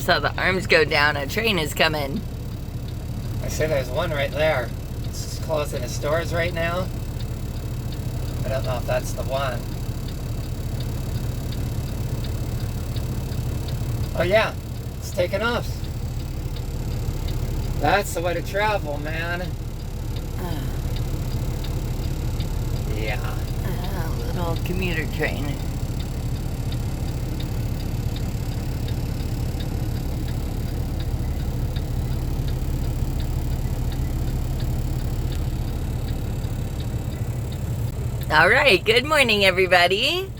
just saw the arms go down. A train is coming. I see there's one right there. It's closing its doors right now. I don't know if that's the one. Oh yeah, it's taking off. That's the way to travel, man. Yeah. Little commuter train. All right, good morning, everybody.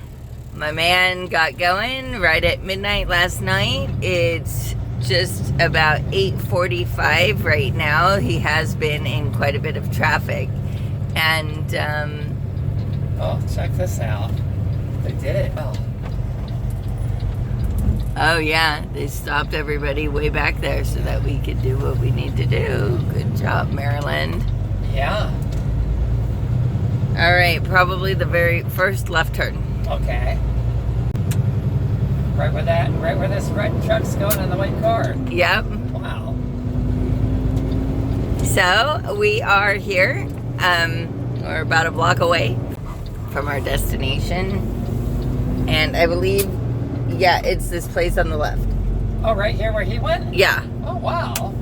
My man got going right at midnight last night. It's just about 8:45 right now. He has been in quite a bit of traffic. And, oh, check this out. They did it. Oh, yeah, they stopped everybody way back there so that we could do what we need to do. Good job, Maryland. Yeah. All right, probably the very first left turn. Okay. Right where this red truck's going on the white car. Yep. Wow. So we are here. We're about a block away from our destination. And I believe, yeah, it's this place on the left. Oh, right here where he went? Yeah. Oh, wow.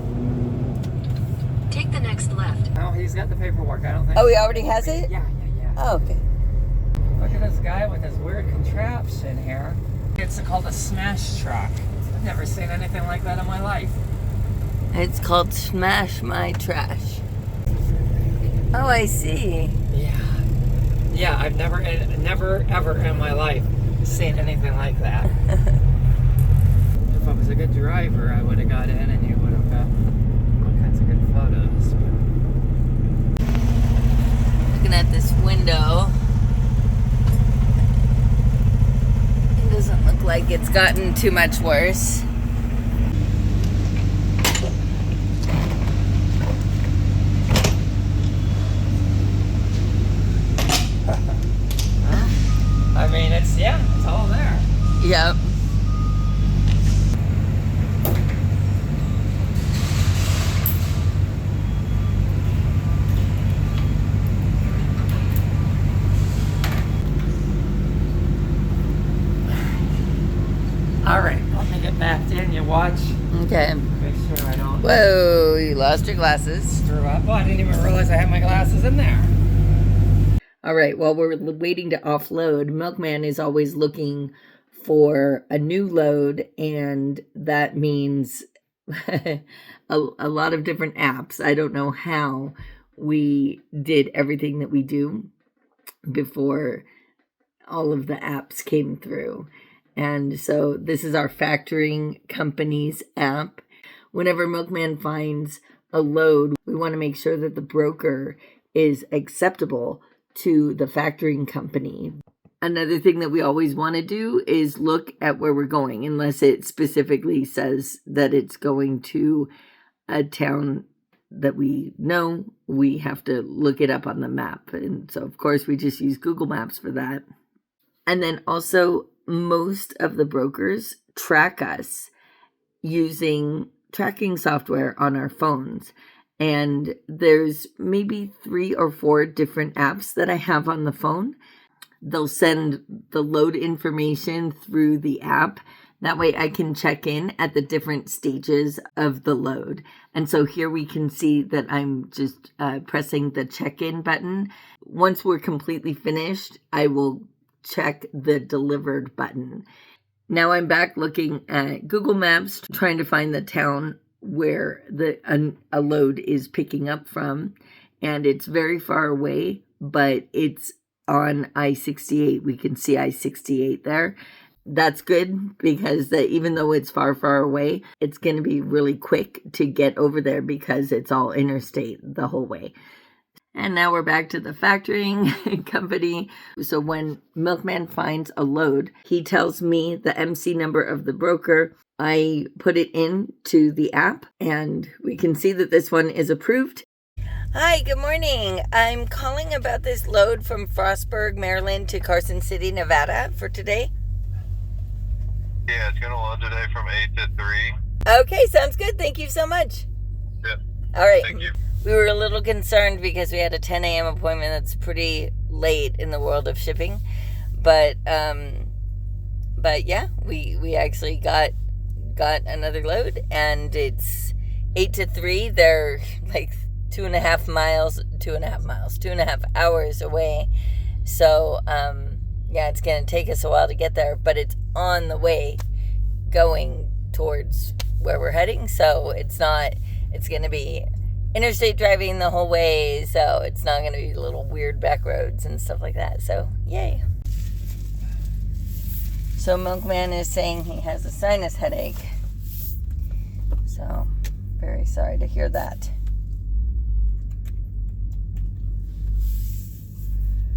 Take the next left. Oh, he's got the paperwork. I don't think. Oh, he already has it? Yeah. Oh, okay. Look at this guy with his weird contraption here. It's called a smash truck. I've never seen anything like that in my life. It's called Smash My Trash. Oh, I see. Yeah, I've never ever in my life seen anything like that. If I was a good driver, I would have got in and you would have got all kinds of good photos. Looking at this window, it doesn't look like it's gotten too much worse. I mean, it's all there. Yep. All right, let me get back in. You watch. Okay. Make sure I don't Whoa, you lost your glasses. screw up. Oh, I didn't even realize I had my glasses in there. All right, while we're waiting to offload, Milkman is always looking for a new load, and that means a lot of different apps. I don't know how we did everything that we do before all of the apps came through. And so this is our factoring company's app. Whenever Milkman finds a load, we want to make sure that the broker is acceptable to the factoring company. Another thing that we always want to do is look at where we're going, unless it specifically says that it's going to a town that we know. We have to look it up on the map. And so, of course, we just use Google Maps for that. And then also, most of the brokers track us using tracking software on our phones. And there's maybe 3 or 4 different apps that I have on the phone. They'll send the load information through the app. That way I can check in at the different stages of the load. And so here we can see that I'm just pressing the check-in button. Once we're completely finished, I will check the delivered button. Now I'm back looking at Google Maps, trying to find the town where a load is picking up from. And it's very far away, but it's on I-68. We can see I-68 there. That's good because even though it's far, far away, it's going to be really quick to get over there because it's all interstate the whole way. And now we're back to the factoring company. So when Milkman finds a load, he tells me the MC number of the broker. I put it into the app and we can see that this one is approved. Hi, good morning. I'm calling about this load from Frostburg, Maryland to Carson City, Nevada for today. Yeah, it's going to load today from 8 to 3. Okay, sounds good. Thank you so much. Yeah. All right. Thank you. We were a little concerned because we had a 10 a.m. appointment that's pretty late in the world of shipping. But yeah, we actually got another load, and it's 8 to 3. They're like 2.5 hours away. So yeah, it's gonna take us a while to get there, but it's on the way going towards where we're heading. So it's gonna be interstate driving the whole way, so it's not gonna be little weird back roads and stuff like that. So yay. So Milkman is saying he has a sinus headache. So, very sorry to hear that.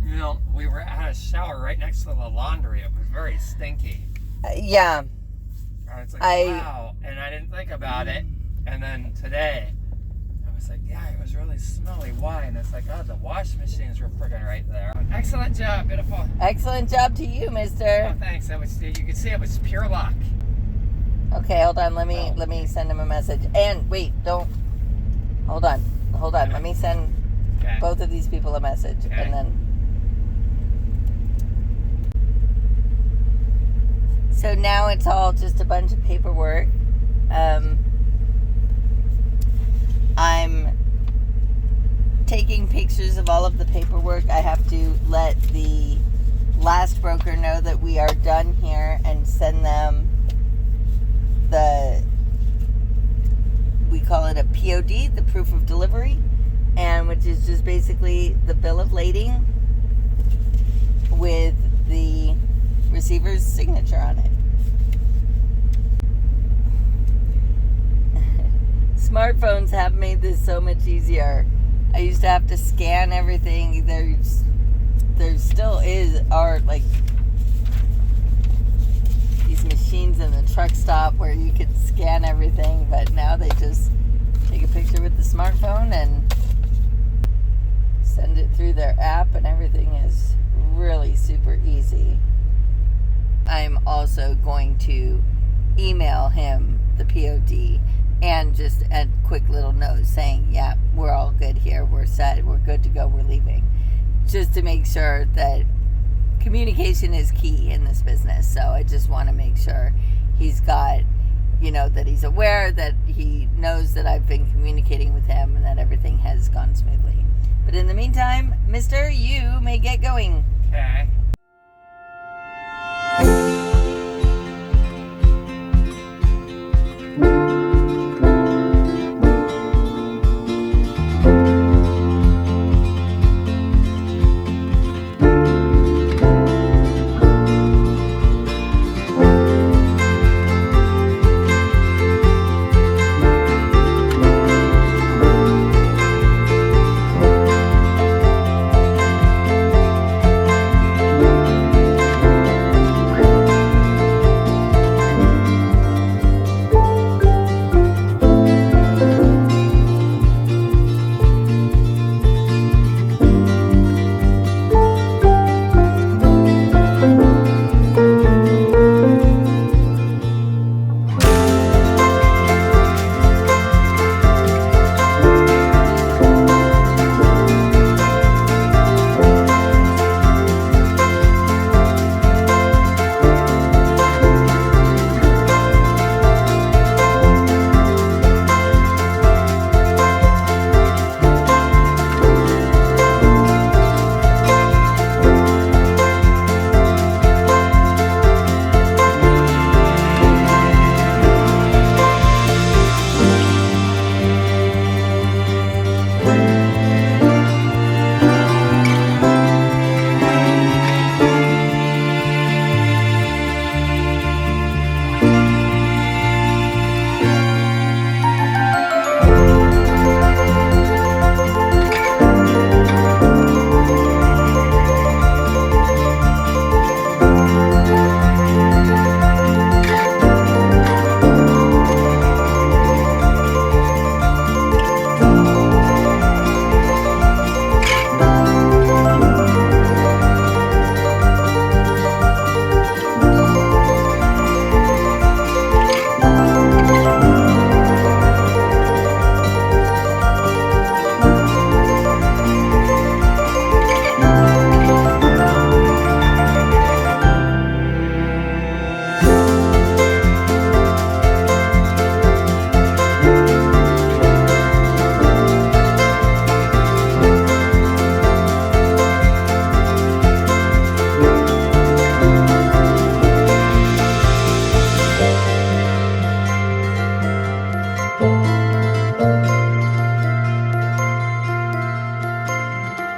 You know, we were at a shower right next to the laundry. It was very stinky. Yeah. I was like, wow. And I didn't think about it. And then today, I was like, yeah, it was really smelly. Why? And it's like, oh, the wash machines were friggin' right there. Excellent job, beautiful. Excellent job to you, mister. Oh, thanks. You could see it was pure luck. Okay, hold on. Let me send him a message. And wait, don't. Hold on. Let me send both of these people a message, and then. So now it's all just a bunch of paperwork. I'm taking pictures of all of the paperwork. I have to let the last broker know that we are done here and send them we call it a POD, the proof of delivery, and which is just basically the bill of lading with the receiver's signature on it. Smartphones have made this so much easier. I used to have to scan everything. There still are like these machines in the truck stop where you could scan everything, but now they just take a picture with the smartphone and send it through their app, and everything is really super easy. I'm also going to email him the POD and just a quick little note saying, yeah, we're all good here, we're set, we're good to go, we're leaving. Just to make sure that communication is key in this business. So I just want to make sure he's got, that he's aware, that he knows that I've been communicating with him, and that everything has gone smoothly. But in the meantime, mister, you may get going. Okay.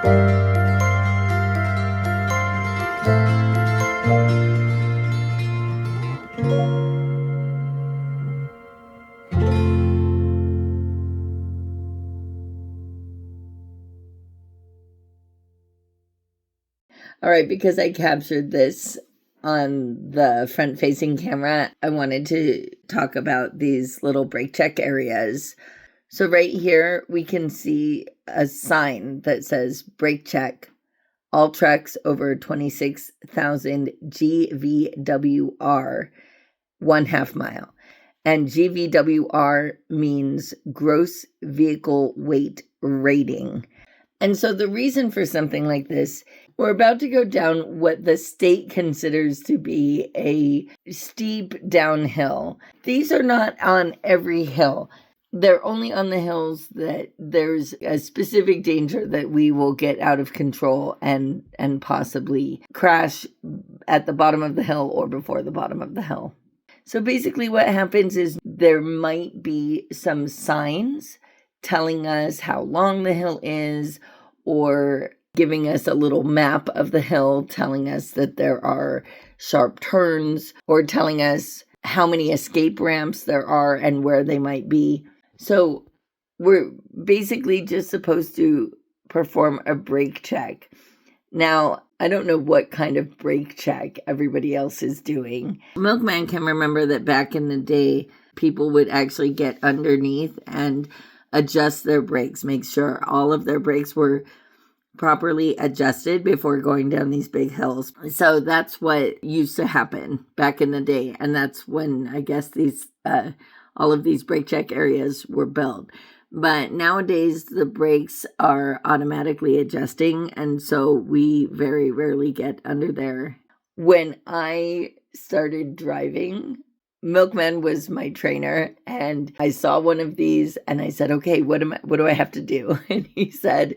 All right, because I captured this on the front-facing camera, I wanted to talk about these little brake check areas. So right here, we can see a sign that says brake check. All trucks over 26,000 GVWR, 1/2 mile. And GVWR means gross vehicle weight rating. And so the reason for something like this, we're about to go down what the state considers to be a steep downhill. These are not on every hill. They're only on the hills that there's a specific danger that we will get out of control and possibly crash at the bottom of the hill or before the bottom of the hill. So basically what happens is there might be some signs telling us how long the hill is, or giving us a little map of the hill telling us that there are sharp turns, or telling us how many escape ramps there are and where they might be. So we're basically just supposed to perform a brake check. Now, I don't know what kind of brake check everybody else is doing. Milkman can remember that back in the day, people would actually get underneath and adjust their brakes, make sure all of their brakes were properly adjusted before going down these big hills. So that's what used to happen back in the day. And that's when I guess these all of these brake check areas were built. But nowadays the brakes are automatically adjusting, and so we very rarely get under there. When I started driving, Milkman was my trainer, and I saw one of these and I said, okay, what do I have to do? And he said,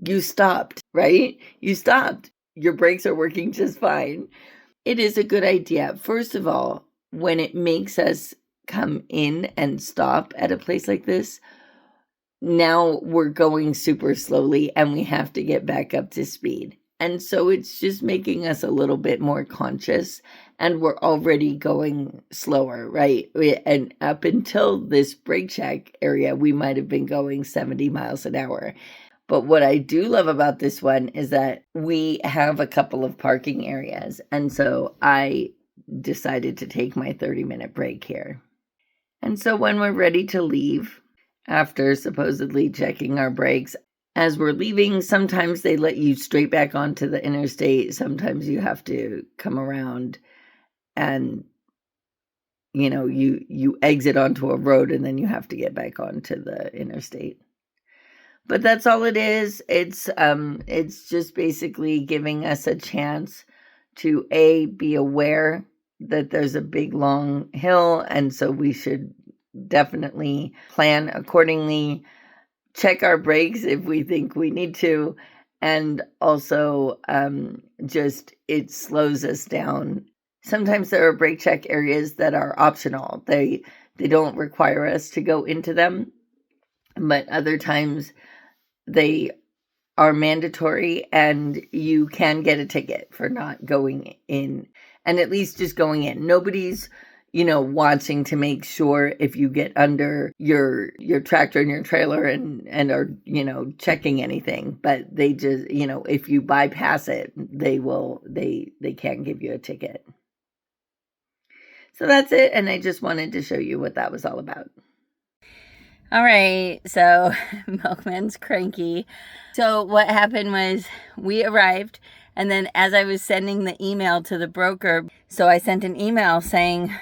you stopped, right? You stopped. Your brakes are working just fine. It is a good idea. First of all, when it makes us come in and stop at a place like this, now we're going super slowly and we have to get back up to speed. And so it's just making us a little bit more conscious, and we're already going slower, right? And up until this brake check area, we might have been going 70 miles an hour. But what I do love about this one is that we have a couple of parking areas. And so I decided to take my 30-minute break here. And so when we're ready to leave, after supposedly checking our brakes, as we're leaving, sometimes they let you straight back onto the interstate. Sometimes you have to come around and, you exit onto a road and then you have to get back onto the interstate. But that's all it is. It's just basically giving us a chance to be aware that there's a big long hill, and so we should definitely plan accordingly, check our brakes if we think we need to, and also just it slows us down. Sometimes there are brake check areas that are optional. They don't require us to go into them, but other times they are mandatory, and you can get a ticket for not going in, and at least just going in. Nobody's watching to make sure if you get under your tractor and your trailer and are, checking anything. But they just, if you bypass it, they can give you a ticket. So that's it. And I just wanted to show you what that was all about. All right. So Milkman's cranky. So what happened was we arrived, and then as I was sending the email to the broker, so I sent an email saying,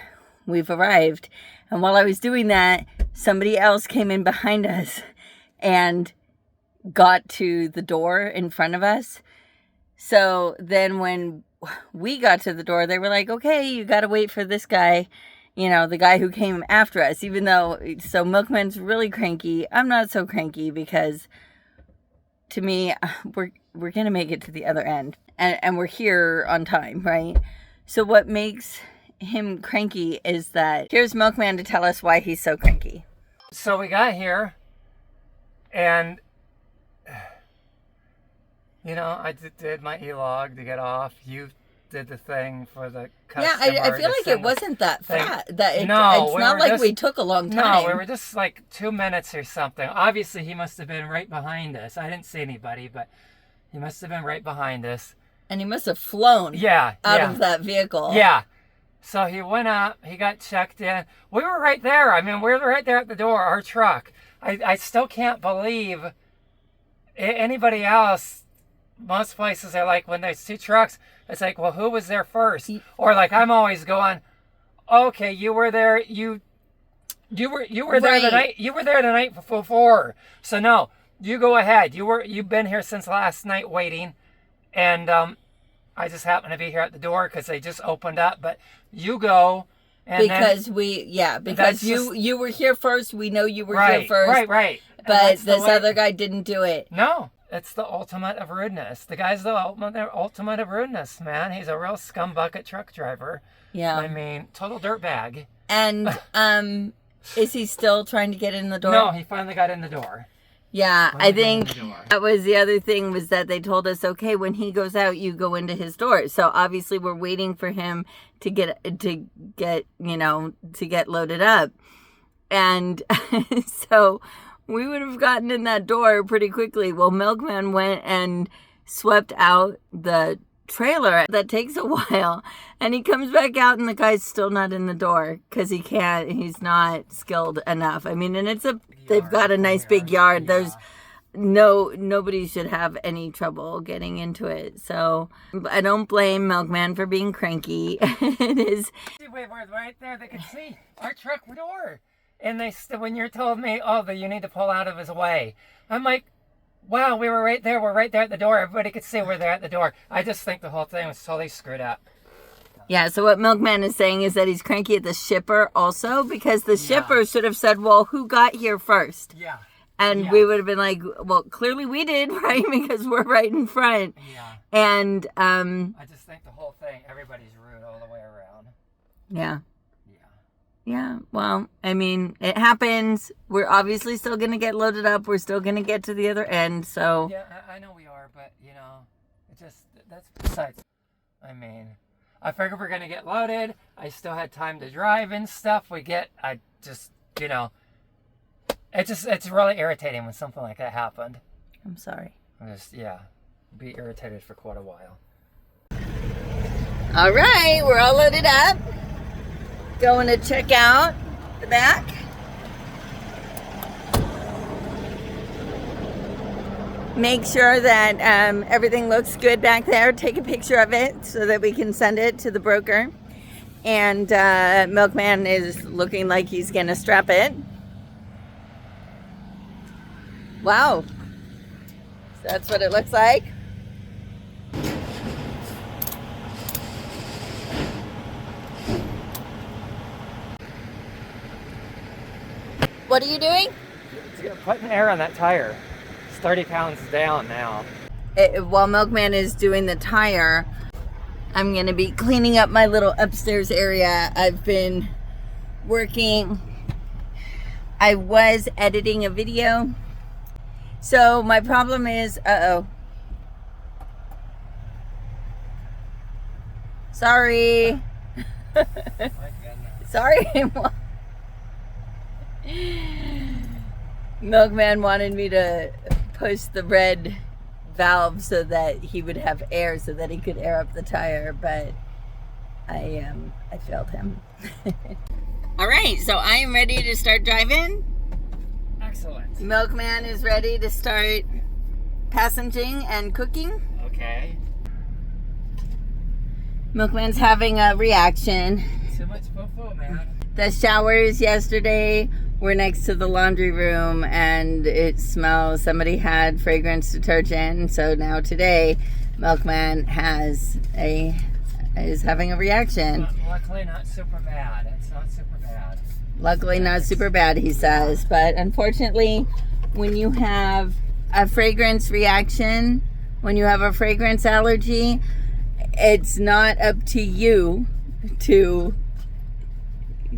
we've arrived. And while I was doing that, somebody else came in behind us and got to the door in front of us. So then when we got to the door, they were like, okay, you got to wait for this guy, the guy who came after us, even though, so Milkman's really cranky. I'm not so cranky because to me, we're going to make it to the other end, and we're here on time, right? So what makes him cranky is that here's Milkman to tell us why he's so cranky. So we got here, and you know, I did my e-log to get off. You did the thing for the Yeah, customer. I feel like it wasn't that fast. It's not like we took a long time. No, we were just like 2 minutes or something. Obviously, he must have been right behind us. I didn't see anybody, but he must have been right behind us. And he must have flown out of that vehicle. Yeah. So he went up, he got checked in. We were right there. I mean, we were right there at the door, our truck. I still can't believe anybody else. Most places are like, when there's two trucks, it's like, well, who was there first? Or like, I'm always going, okay, you were there, you were there the night, you were there the night before. So no, you go ahead. You've been here since last night waiting, and I just happened to be here at the door because they just opened up. But you go, and because you were here first. We know you were here first. Right. But this other guy didn't do it. No, it's the ultimate of rudeness. The guy's the ultimate of rudeness, man. He's a real scumbucket truck driver. Yeah. I mean, total dirtbag. And is he still trying to get in the door? No, he finally got in the door. Yeah, I think that was the other thing, was that they told us, okay, when he goes out, you go into his door. So obviously we're waiting for him to get loaded up. And so we would have gotten in that door pretty quickly. Well, Milkman went and swept out the trailer. That takes a while. And he comes back out and the guy's still not in the door because he's not skilled enough. I mean, and they've got a nice big yard. There's nobody should have any trouble getting into it. So I don't blame Milkman for being cranky. It is. Wait, right there, they can see our truck door. And when you're telling me, oh, you need to pull out of his way, I'm like, wow, we were right there. We're right there at the door. Everybody could see we're there at the door. I just think the whole thing was totally screwed up. Yeah, so what Milkman is saying is that he's cranky at the shipper also, because the shipper should have said, well, who got here first? Yeah. And we would have been like, well, clearly we did, right? Because we're right in front. Yeah. And I just think the whole thing, everybody's rude all the way around. Yeah. Yeah, well, I mean, it happens. We're obviously still going to get loaded up. We're still going to get to the other end, so. Yeah, I know we are, but, that's besides. I mean, I figured we're going to get loaded. I still had time to drive and stuff. It's really irritating when something like that happened. I'm sorry. Be irritated for quite a while. All right, we're all loaded up. Going to check out the back. Make sure that everything looks good back there. Take a picture of it so that we can send it to the broker. And Milkman is looking like he's going to strap it. Wow. So that's what it looks like. What are you doing? Putting air on that tire. It's 30 pounds down now. While Milkman is doing the tire, I'm going to be cleaning up my little upstairs area. I've been working. I was editing a video. So my problem is, Sorry. My goodness. Sorry. Milkman wanted me to push the red valve so that he would have air, so that he could air up the tire, but I failed him. All right, so I am ready to start driving. Excellent. Milkman is ready to start passenging and cooking. Okay. Milkman's having a reaction. Too much foo-foo, man. The showers yesterday were next to the laundry room, and it smells. Somebody had fragrance detergent, so now today, Milkman is having a reaction. Luckily, not super bad. It's not super bad. Luckily, not super bad, he says. But unfortunately, when you have a fragrance reaction, when you have a fragrance allergy, it's not up to you to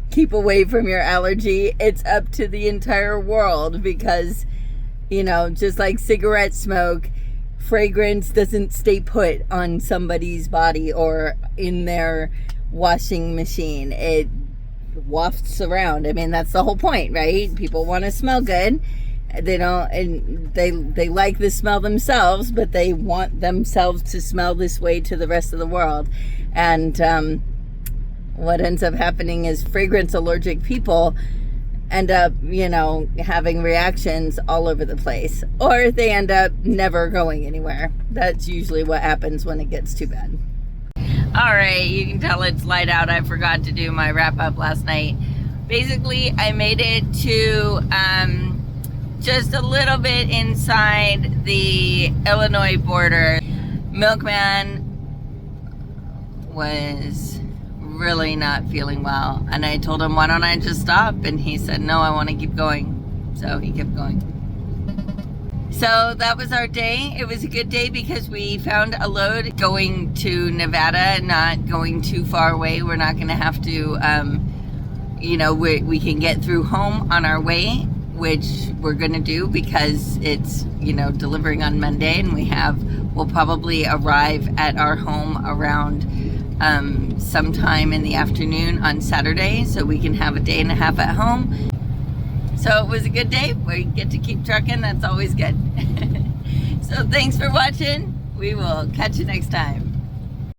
keep away from your allergy. It's up to the entire world, because, just like cigarette smoke, fragrance doesn't stay put on somebody's body or in their washing machine. It wafts around. I mean, that's the whole point, right? People want to smell good. They don't, and they like the smell themselves, but they want themselves to smell this way to the rest of the world. And what ends up happening is fragrance allergic people end up, having reactions all over the place, or they end up never going anywhere. That's usually what happens when it gets too bad. All right, you can tell it's light out. I forgot to do my wrap up last night. Basically, I made it to just a little bit inside the Illinois border. Milkman was really not feeling well, and I told him, why don't I just stop? And he said, no, I want to keep going. So he kept going. So that was our day. It was a good day because we found a load going to Nevada, not going too far away. We're not going to have to, we can get through home on our way, which we're going to do because it's, delivering on Monday, and we'll probably arrive at our home around sometime in the afternoon on Saturday, so we can have a day and a half at home. So it was a good day. We get to keep trucking. That's always good. So thanks for watching. We will catch you next time.